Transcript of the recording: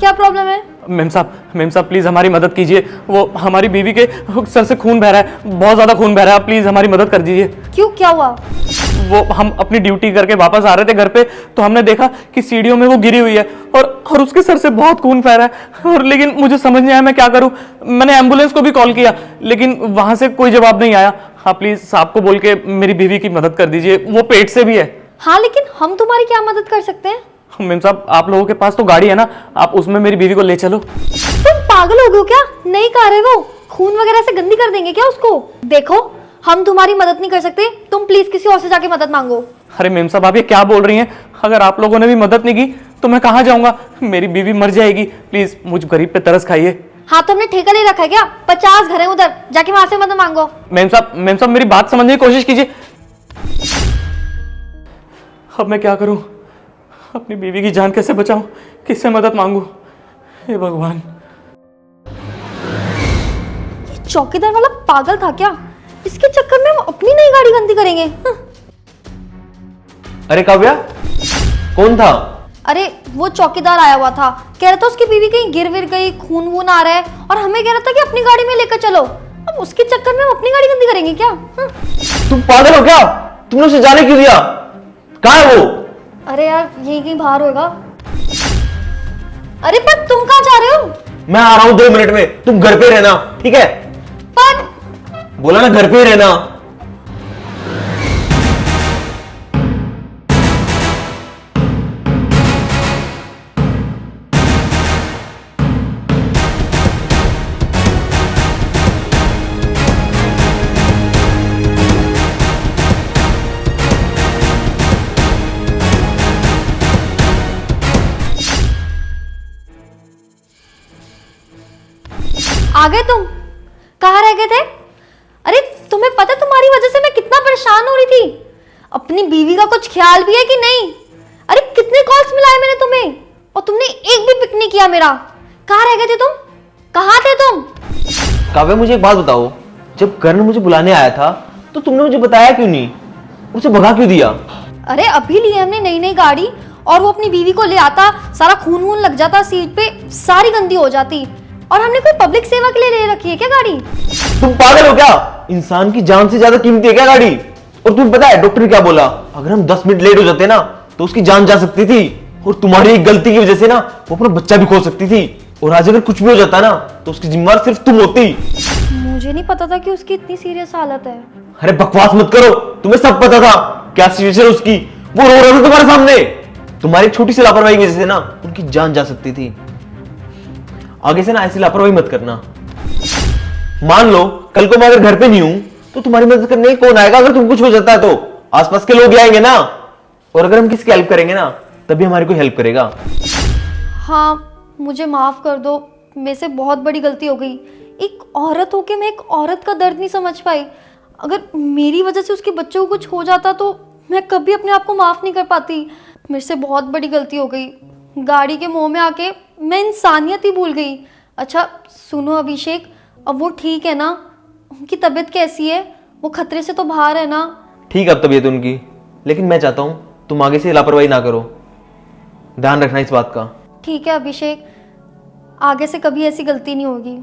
क्या प्रॉब्लम है? मेम साहब प्लीज हमारी मदद कीजिए। वो हमारी बीवी के सर से खून बह रहा है, बहुत ज्यादा खून बह रहा है, प्लीज हमारी मदद कर दीजिए। क्यों, क्या हुआ? वो हम अपनी ड्यूटी करके वापस आ रहे थे घर पे, तो हमने देखा कि सीढ़ियों में वो गिरी हुई है और उसके सर से बहुत खून बह रहा है। और लेकिन मुझे समझ नहीं आया मैं क्या करूं। मैंने एम्बुलेंस को भी कॉल किया लेकिन वहां से कोई जवाब नहीं आया। हाँ प्लीज साहब को बोल के मेरी बीवी की मदद कर दीजिए, वो पेट से भी है। हाँ लेकिन हम तुम्हारी क्या मदद कर सकते हैं? मेम साहब आप लोगों के पास तो गाड़ी है ना, आप उसमें मेरी बीवी को ले चलो। तुम पागल हो गए हो क्या? नहीं कार है वो, खून वगैरह से गंदी कर देंगे क्या उसको? देखो हम तुम्हारी मदद नहीं कर सकते, तुम प्लीज किसी और से जाके मदद मांगो। अरे मेम साहब आप ये क्या बोल रही हैं? अगर आप लोगों ने भी मदद नहीं की तो मैं कहाँ जाऊंगा? मेरी बीवी मर जाएगी। प्लीज मुझ गरीब पे तरस खाइए। हाँ तो हमने ठेका ले रखा है क्या? 50 घर है उधर, जाके वहां से मदद मांगो। मेम साहब मेरी बात समझने की कोशिश कीजिए। अब मैं क्या करूं? अपनी बीवी की जान कैसे बचाऊं? किससे मदद मांगू? हे भगवान। ये चौकीदार वाला पागल था क्या? इसके चक्कर में हम अपनी नई गाड़ी गंदी करेंगे। अरे काव्या, कौन था? अरे वो चौकीदार आया हुआ था, कह रहा था उसकी बीवी कहीं गिर विर गई, खून वून आ रहा है, और हमें कह रहा था कि अपनी गाड़ी में लेकर चलो। अब उसके चक्कर में हम अपनी गाड़ी गंदी करेंगे क्या? तुम पागल हो क्या? तुमने उसे जाने क्यों दिया? कहाँ है वो? अरे यार यहीं कहीं बाहर होगा। अरे पर तुम कहाँ जा रहे हो? मैं आ रहा हूँ 2 मिनट में, तुम घर पे रहना, ठीक है? पर बोला ना घर पे ही रहना। आ गए तुम? कहाँ रह गए थे? अरे तुम्हें पता तुम्हारी वजह से मैं कितना परेशान हो रही थी। अपनी बीवी का कुछ ख्याल भी है कि नहीं? अरे कितने कॉल्स मिलाए मैंने तुम्हें और तुमने एक भी पिक नहीं किया मेरा। कहाँ रह गए थे तुम? कहाँ थे तुम? काव्या मुझे एक बात बताओ, जब कर्ण मुझे बुलाने आया था तो तुमने मुझे बताया क्यों नहीं? उसे भगा क्यों दिया? अरे अभी ली हमने नई नई गाड़ी, और वो अपनी बीवी को ले आता, सारा खून वून लग जाता सीट पे, सारी गंदी हो जाती। और हमने कोई पब्लिक सेवा के लिए ले रखी है क्या गाड़ी? तुम पागल हो क्या? इंसान की जान से ज्यादा कीमती है क्या गाड़ी? और तुम्हें पता है डॉक्टर ने क्या बोला? अगर हम 10 मिनट लेट हो जाते ना तो उसकी जान जा सकती थी, और तुम्हारी एक गलती की वजह से ना वो अपना बच्चा भी खो सकती थी। और आज अगर कुछ भी हो जाता ना तो उसकी जिम्मेदार सिर्फ तुम होती। मुझे नहीं पता था कि उसकी इतनी सीरियस हालत है। अरे बकवास मत करो, तुम्हें सब पता था क्या सिचुएशन है उसकी। वो रो रहा था तुम्हारे सामने। तुम्हारी छोटी सी लापरवाही की वजह से ना उनकी जान जा सकती थी। आगे से ना ऐसी लापरवाही मत करना। मान लो कल को मैं अगर घर पे नहीं हूं तो तुम्हारी मदद करने कौन आएगा? अगर तुम कुछ हो जाता है तो आसपास के लोग ही आएंगे ना। और अगर हम किसी की हेल्प करेंगे ना तभी हमारी कोई हेल्प करेगा। हाँ मुझे माफ कर दो, मेरे से बहुत बड़ी गलती हो गई। एक औरत होके मैं एक औरत का दर्द नहीं समझ पाई। अगर मेरी वजह से उसके बच्चों को कुछ हो जाता तो मैं कभी अपने आप को माफ नहीं कर पाती। मेरे से बहुत बड़ी गलती हो गई। गाड़ी के मोह में आके मैं इंसानियत ही भूल गई। अच्छा सुनो अभिषेक, अब वो ठीक है ना? उनकी तबीयत कैसी है? वो खतरे से तो बाहर है ना? ठीक है अब तबीयत उनकी, लेकिन मैं चाहता हूं तुम आगे से लापरवाही ना करो। ध्यान रखना इस बात का। ठीक है अभिषेक, आगे से कभी ऐसी गलती नहीं होगी।